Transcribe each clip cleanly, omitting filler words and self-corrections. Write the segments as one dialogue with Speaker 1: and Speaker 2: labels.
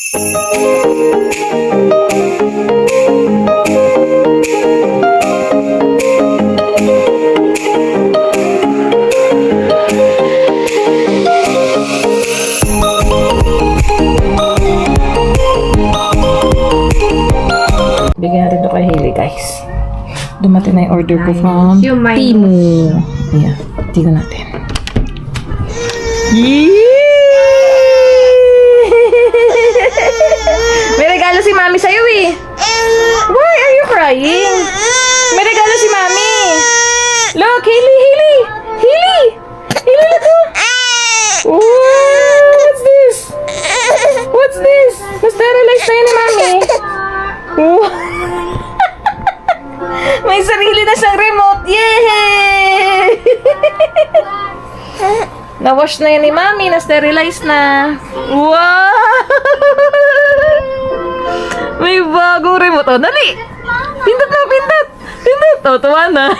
Speaker 1: Bigyan natin ito kay Hailey, guys. Dumating na yung order ko from Temu. Ayan, tingnan natin. May regalo si Mami sa'yo eh. Why are you crying? May regalo si Mami. Look, Hailey, Hailey! Hailey! Hailey, look! Oh, what's this? What's this? Na-sterilize na yun ni Mami. Oh. May sarili na siyang remote. Yay! Na-wash na yan ni Mami. Na-sterilize na. Wow! May bagong remote. Oh, dali! Pindot na, pindot! Pindot! Oh, tuwa na.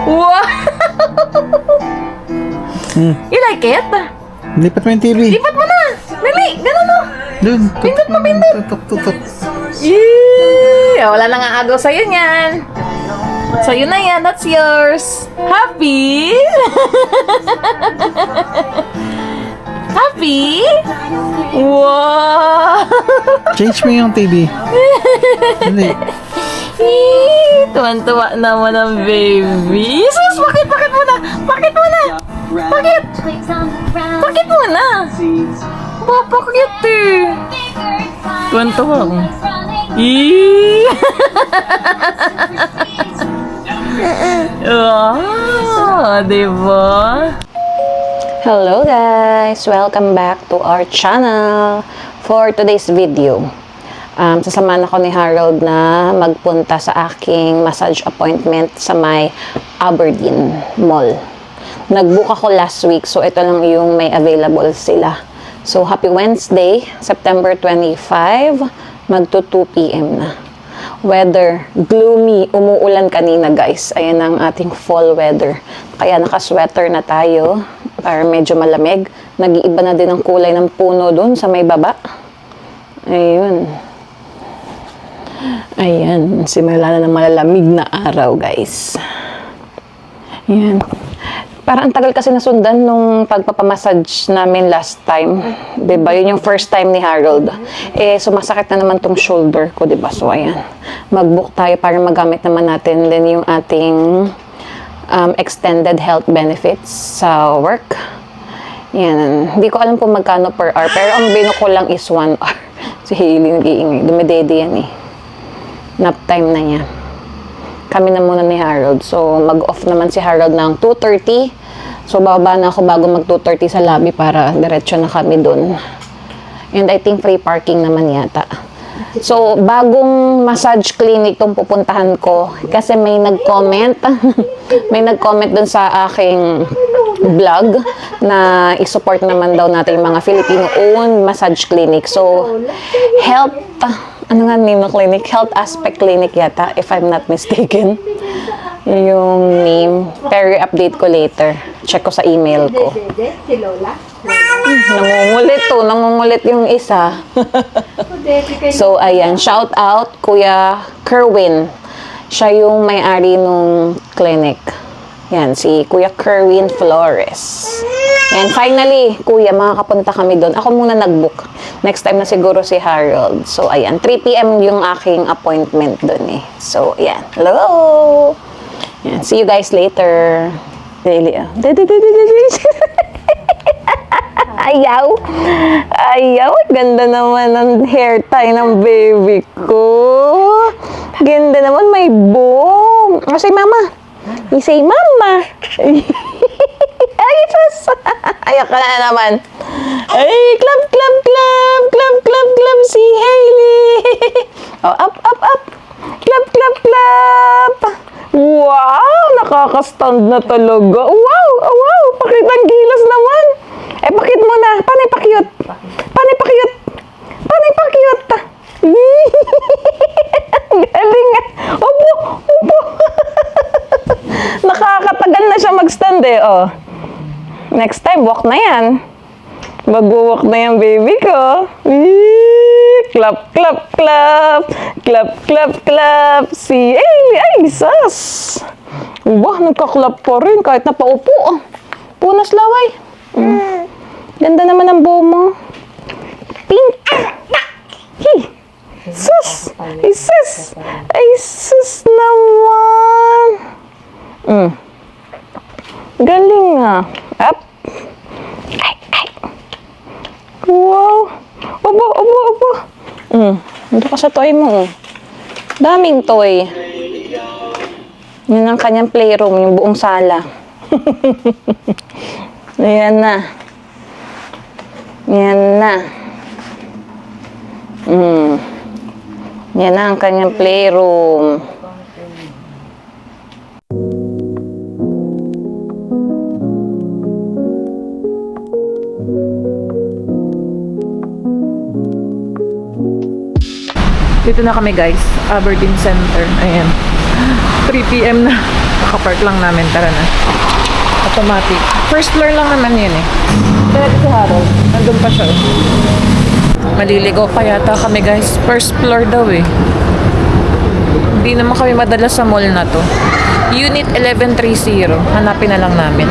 Speaker 1: Wow! You like it?
Speaker 2: Lipat mo yung TV.
Speaker 1: Lipat mo na! Dali! Ganun mo!
Speaker 2: Doon.
Speaker 1: Pindot mo, pindot!
Speaker 2: Tutok.
Speaker 1: Yee! Wala na nga agaw sa'yo niyan. Sa'yo na yan. That's yours. Happy? Happy? Wow!
Speaker 2: Change mo yung TV. Dali.
Speaker 1: Yee! Tuwan-tuwa naman ang baby. Sus! Bakit? Bakit mo na? Bakit mo na? Bakit? Bakit mo na? Bakit eh? Tuwan-tuwa ko. Yee! Wow! Diba? Hello guys! Welcome back to our channel. For today's video, sasamahan ako ni Harold na magpunta sa aking massage appointment sa may Aberdeen Mall. Nag-book ako last week, so ito lang yung may available sila. So, happy Wednesday, September 25, magto 2 p.m. na. Weather, gloomy, umuulan kanina guys. Ayan ang ating fall weather. Kaya naka-sweater na tayo para medyo malamig. Nag-iiba na din ang kulay ng puno dun sa may baba. Ayun. Ayan, simula na ng malalamig na araw guys. Ayan. Parang ang tagal kasi nasundan nung pagpapamassage namin last time. Diba? Yun yung first time ni Harold. Eh, sumasakit na naman tong shoulder ko, diba? So, ayan. Mag-book tayo para magamit naman natin din yung ating extended health benefits sa work. Yan. Hindi ko alam kung magkano per hour. Pero ang bino ko lang is 1 hour. Si Hailey nag-iingay. Dumidede yan eh. Nap time na niya. Kami na muna ni Harold. So, mag-off naman si Harold ng 2:30. So, bababa na ako bago mag 2:30 sa lobby para diretso na kami dun. And I think free parking naman yata. So, bagong massage clinic itong pupuntahan ko. Kasi may nag-comment. May nag-comment dun sa aking vlog na i-support naman daw natin yung mga Filipino-owned massage clinic. So, ano nga name ng clinic? Health Aspect Clinic yata, if I'm not mistaken. Yung name. Pero update ko later. Check ko sa email ko. Nangungulit to. Nangungulit yung isa. So, ayan. Shout out, Kuya Kerwin. Siya yung may-ari nung clinic. Yan, si Kuya Kerwin Flores. And finally, Kuya, makakapunta kami doon. Ako muna nag-book. Next time na siguro si Harold. So, ayan. 3 p.m. yung aking appointment doon eh. So, ayan. Hello! Ayan. See you guys later. Daily, Ayaw! Ayaw! Ganda naman ang hair tie ng baby ko. Ganda naman. May boom. O, say mama. Say mama. Ay, sus! Ayak ka na naman. Ay, clap, clap, clap! Clap, clap, clap si Hailey! Oh, up, up, up! Clap, clap, clap! Wow! Nakaka-stand na talaga. Wow! Wow! Pakitang gilas naman! Eh, pakit mo na. Panay pakyut! Panay pakyut! Panay pakyut! Galing nga! Opo! Opo! Nakakatagal na siya mag-stand eh, oh. Next time, walk na yan. Magwawak na yung baby ko. Wee! Clap, clap, clap. Clap, clap, clap. Si, ay, sas. Wah, nagka-clap pa rin kahit napaupo. Punas laway. Ganda naman ang buho mo. Pink. Hi. Sus. Ay, sus. Ay, sus naman. Galing ah. Up. Ay. Wow. Obo. Ito ka sa toy mo. Daming toy. Yan ang kanyang playroom, yung buong sala. Ayan na. Yan na ang kanyang playroom.
Speaker 3: Dito na kami guys, Aberdeen Center. Ayan. 3 PM na. Nakapark lang namin. Tara na. Automatic. First floor lang naman yun eh. Kaya si Harold. Nandun pa siya. Maliligo pa yata kami guys. First floor daw eh. Hindi naman kami madalas sa mall na to. Unit 1130. Hanapin na lang namin.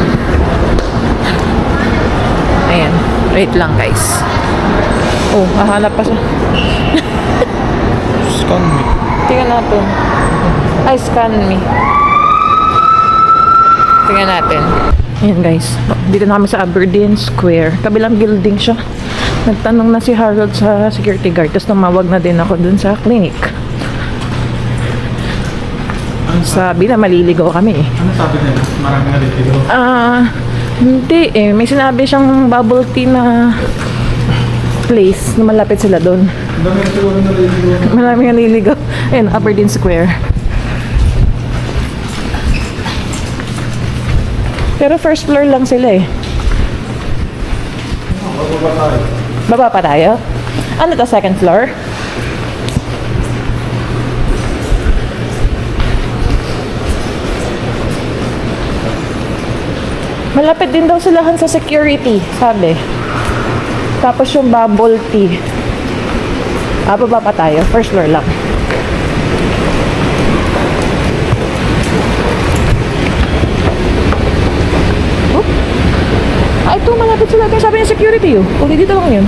Speaker 3: Ayan. Wait lang guys. Oh, hahanap pa siya.
Speaker 2: Scan me.
Speaker 3: Tingnan natin. Ay, scan me. Tingnan natin. Ayan guys. Dito na kami sa Aberdeen Square. Kabilang building siya. Nagtanong na si Harold sa security guard. Tapos tumawag na din ako dun sa clinic. Sabi na maliligo kami eh.
Speaker 2: Ano sabi nila? Maraming naliligo.
Speaker 3: Hindi eh. May sinabi siyang bubble tea na place na malapit sila doon.
Speaker 2: Dami siguro naliligo.
Speaker 3: Maraming naliligo. Ayan, Aberdeen Square. Pero first floor lang sila eh.
Speaker 2: Bababa tayo.
Speaker 3: Baba pa tayo? Ano to, second floor? Malapit din daw silahan sa security, sabi. Tapos yung bubble tea. Baba pa tayo. First floor lang. Oh. Ito, malapit sila. Kaya sabi ng security yun. Uli dito lang yun.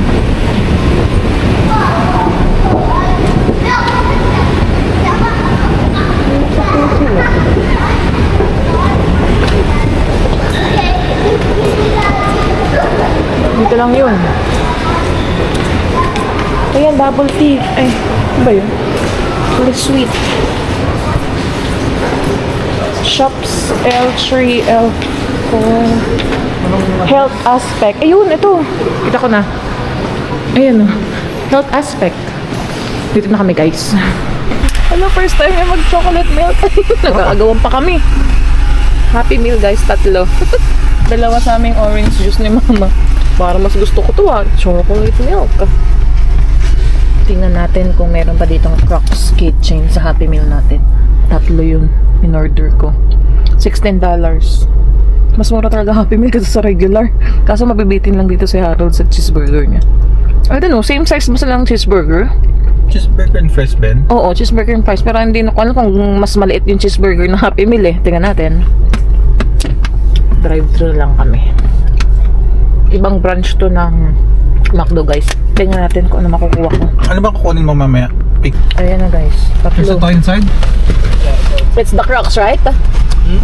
Speaker 3: Dito lang yun. Ayan, bubble tea. Ay, ano ba yun? Really sweet. Shops L3, L4. Health aspect. Ayun, ito. Kita ko na. Ayan, health aspect. Dito na kami, guys. Ano, first time na mag-chocolate milk. Nag-aagawan pa kami. Happy meal, guys. 3. Dalawa sa aming orange juice ni mama. Para mas gusto ko to chocolate milk. Tingnan natin kung meron pa ditong Crocs keychain sa Happy Meal natin. 3 yun. In-order ko. $16. Mas mura talaga Happy Meal kasi sa regular. Kaso mabibitin lang dito si Harold sa cheeseburger niya. I don't know, same size ba silang cheeseburger?
Speaker 2: Cheeseburger and fresh Ben?
Speaker 3: Oo, cheeseburger and fries. Pero hindi na ko alam kung mas maliit yung cheeseburger ng Happy Meal eh. Tingnan natin. Drive-thru lang kami. Ibang branch to ng McDo, guys. Tingnan natin kung ano makukuha ko.
Speaker 2: Ano ba kukunin mo mamaya? Pick.
Speaker 3: Ayan na, guys.
Speaker 2: There's a
Speaker 3: 3.
Speaker 2: toy inside?
Speaker 3: It's the Crocs, right?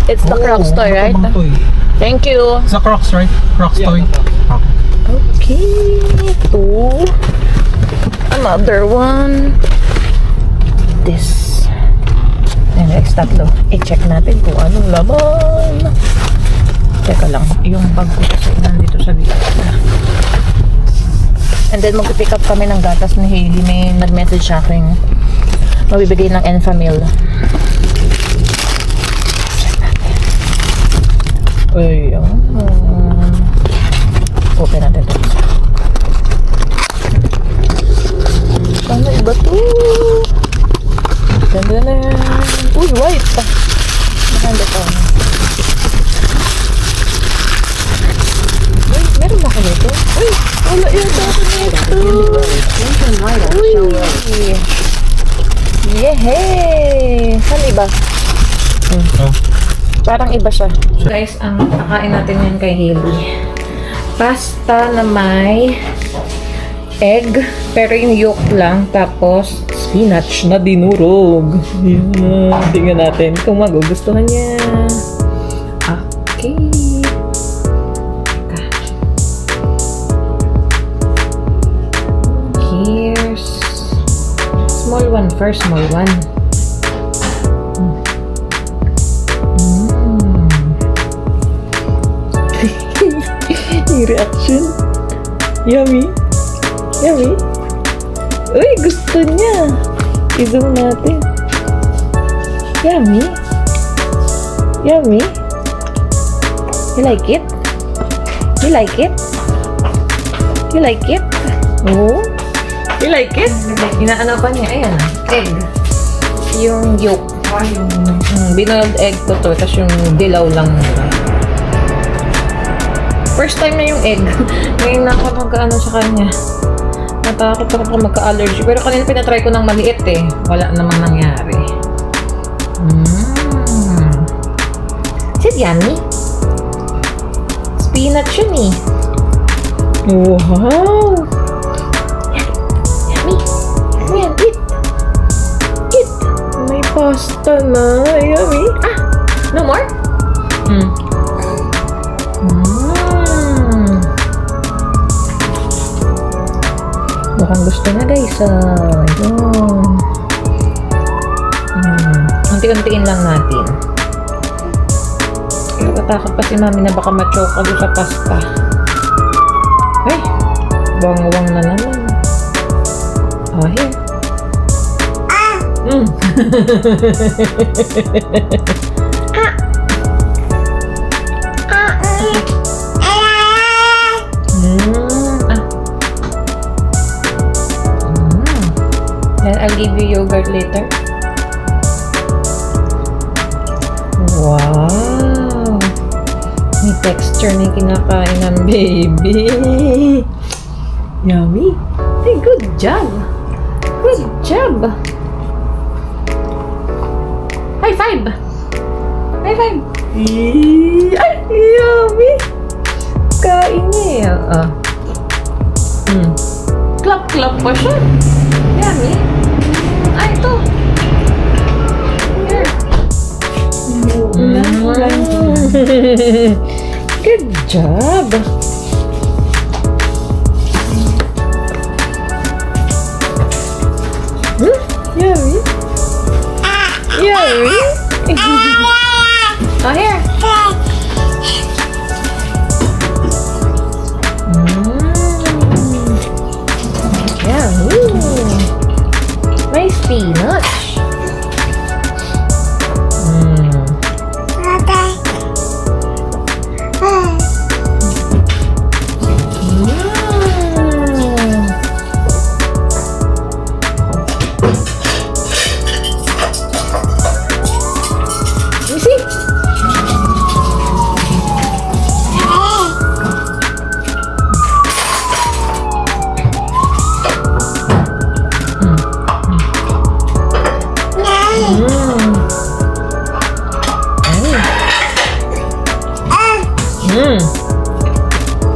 Speaker 3: It's the Crocs toy, right?
Speaker 2: Toy.
Speaker 3: Thank you.
Speaker 2: It's a Crocs, right? Crocs toy. Okay.
Speaker 3: Okay. 2. Another one. This. And next, 3. I-check natin kung anong laman. Teka lang. Yung bag ko kasi nandito sa dito. And then mag-pick up kami ng gatas ni Hailey. May nag-message sa akin. Mabibigay ng Enfamil. Check natin. Ayan. Open natin ito. Sana iba to. Ganda na yan. Uy, white. Maganda to. Uy, meron ba ko nito? Uy, wala. iba.
Speaker 2: Oh.
Speaker 3: Parang iba siya. Guys, ang kakain natin yan kay Hailey. Pasta na may egg, pero yung yolk lang, tapos spinach na dinurog. Yan. Tingnan natin kung magugustuhan niya. Okay. Here's small one first, small one. Yung reaction. Yummy. Yummy. Uy, gusto niya. I-zoom natin. Yummy. Yummy. You like it? You like it? You like it? Oh? You like it? Inaano pa niya. Ayan. Egg. Yung yolk. Binoiled egg ko to. Tapos yung dilaw lang. First time na yung egg. Ngayon na ako mag-ano sa kanya. Natakot ako magka-allergy. Pero kanina pinatry ko ng maliit eh. Wala namang nangyari. Is it yummy? Spinach yun eh. Wow! Yummy! Ayan, eat! Eat! May pasta na. Yummy! Ah! No more? Mukhang gusto na guys. Ayun. Unti-untiin lang natin. Natatakot pa si mami na baka ma-choke ako sa pasta. Ay! Bawang-wang na naman. Oh, here. Then I'll give you yogurt later. Wow! May texture na yung kinakain ng baby. Yummy! Hey, good job! Good job! High five! High five! Ay! Yummy! Kain niya. Clap-clap pa siya. Yummy! Ay, ito! Here! Good job! Yummy! Yummy! Oh, here! Yummy! May spinach!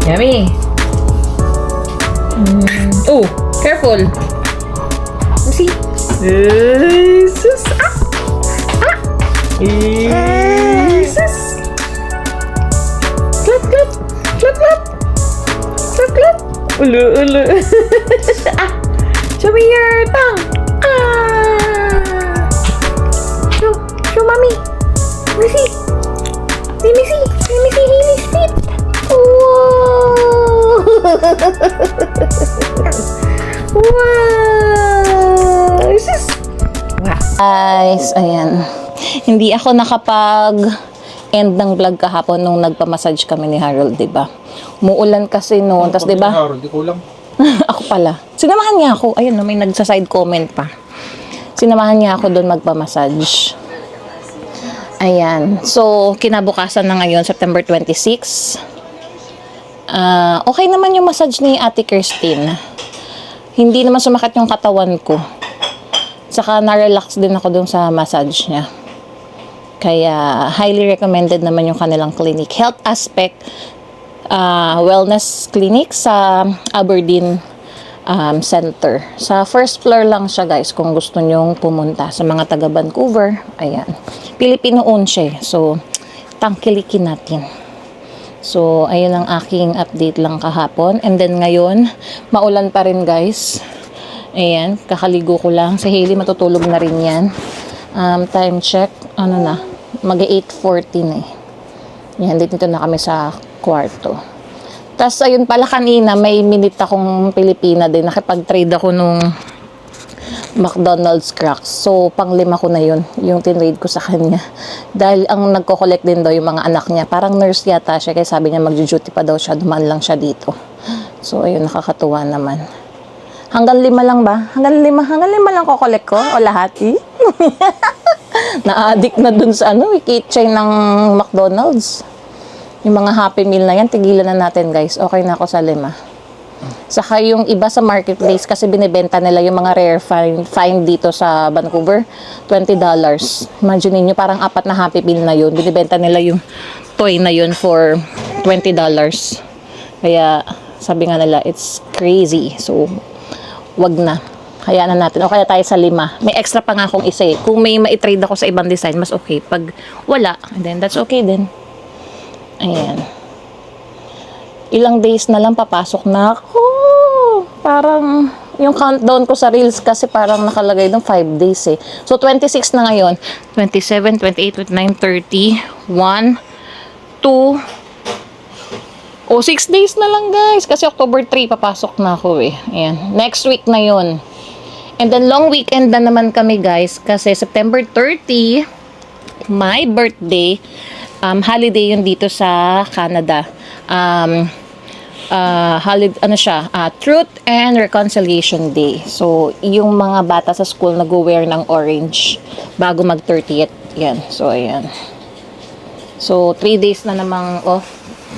Speaker 3: Yummy. Oh, careful. Let's see. Jesus. Jesus. Clap, clap. Clap, clap. Clap, clap. Ulu, ulu. Show me your tongue. Show mommy. Let me see. Let me see. Let me see Haley's feet. Wow! Wow!
Speaker 1: Guys, ayan. Hindi ako nakapag-end ng vlog kahapon nung nagpamassage kami ni Harold, diba? Umuulan kasi noon, tas diba?
Speaker 2: Harold, di kulang.
Speaker 1: Ako pala. Sinamahan niya ako. Ayun, may nagsa-side comment pa. Sinamahan niya ako doon magpamassage. Ayan. So, kinabukasan na ngayon, September 26. Okay naman yung massage ni Ate Christine. Hindi naman sumakit yung katawan ko. Saka na-relax din ako dun sa massage niya. Kaya, highly recommended naman yung kanilang clinic. Health Aspect Wellness Clinic sa Aberdeen Center. Sa first floor lang siya, guys, kung gusto nyong pumunta. Sa mga taga Vancouver, ayan. Filipino-owned siya. So, tangkilikin natin. So, ayun ang aking update lang kahapon. And then ngayon, maulan pa rin, guys. Ayan, kakaligo ko lang. Si Hailey matutulog na rin yan. Time check, ano na, mag-8:40 na eh. Yan, dito na kami sa kwarto. Tapos, ayun pala kanina, may minute akong Pilipina din. Nakipag-trade ako nung McDonald's cracks. So, pang-5 ko na yun, yung tinrade ko sa kanya. Dahil ang nagko-collect din daw yung mga anak niya. Parang nurse yata siya, kaya sabi niya mag-duty pa daw siya, dumaan lang siya dito. So, ayun, nakakatuwa naman. Hanggang 5 lang ba? Hanggang 5 lang ko-collect ko? O lahat? Na-addict na dun sa keychain ng McDonald's. Yung mga Happy Meal na yan, tigilan na natin, guys. Okay na ako sa 5. Saka yung iba sa marketplace kasi binibenta nila yung mga rare find dito sa Vancouver, $20. Imagine niyo parang 4 na Happy Meal na yun. Binibenta nila yung toy na yun for $20. Kaya sabi nga nila, it's crazy. So, wag na. Hayaan na natin. O kaya tayo sa 5. May extra pa nga akong isa eh. Kung may ma-trade ako sa ibang design, mas okay. Pag wala, then that's okay din. Ayan. Ilang days na lang papasok na ako. Parang yung countdown ko sa Reels kasi parang nakalagay doon 5 days eh. So 26 na ngayon. 27, 28, 29, 30, 1, 2. Oh, 6 days na lang, guys. Kasi October 3 papasok na ako eh. Ayan. Next week na yun. And then long weekend na naman kami, guys. Kasi September 30, my birthday, holiday yun dito sa Canada. Truth and Reconciliation Day. So, yung mga bata sa school nag-wear ng orange bago mag-30th. Yan. So, ayan. So, 3 days na namang off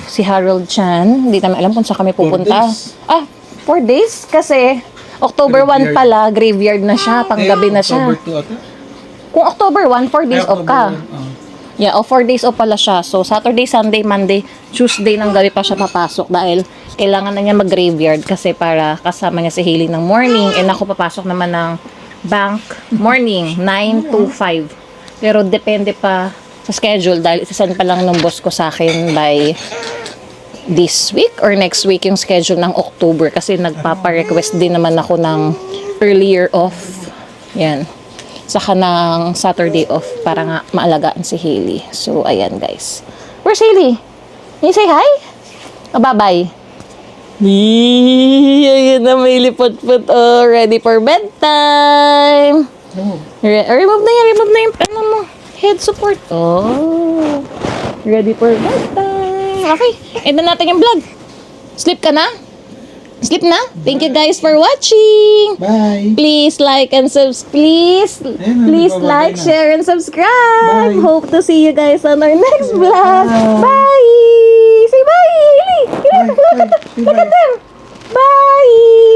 Speaker 1: si Harold Chan. Hindi naman alam kung saan kami pupunta. 4 days? Kasi October 1 pala, graveyard na siya. Panggabi na siya.
Speaker 2: October 2 ata?
Speaker 1: Kung October 1, 4 days off ka. Yeah, 4 days off pala siya. So, Saturday, Sunday, Monday, Tuesday ng gabi pa siya papasok dahil kailangan na niya mag-graveyard kasi para kasama niya si Hailey ng morning and ako papasok naman ng bank morning, 9 to 5. Pero depende pa sa schedule dahil isasend pa lang ng boss ko sa akin by this week or next week yung schedule ng October kasi nagpapa-request din naman ako ng earlier off. Yan. Saka ng Saturday off para nga maalagaan si Hailey. So, ayan, guys. Where's Hailey? Can you say hi? Bye-bye. Ayan na, may lipot-pot. Oh, ready for bedtime. Remove na yung ano mo, head support. Oh, ready for bedtime. Okay, end na natin yung vlog. Sleep ka na? Sleep na? Thank you guys for watching.
Speaker 2: Bye.
Speaker 3: Please like and please like, share and subscribe.
Speaker 2: Bye.
Speaker 3: Hope to see you guys on our next vlog. Bye. Say bye. Look at them. Bye.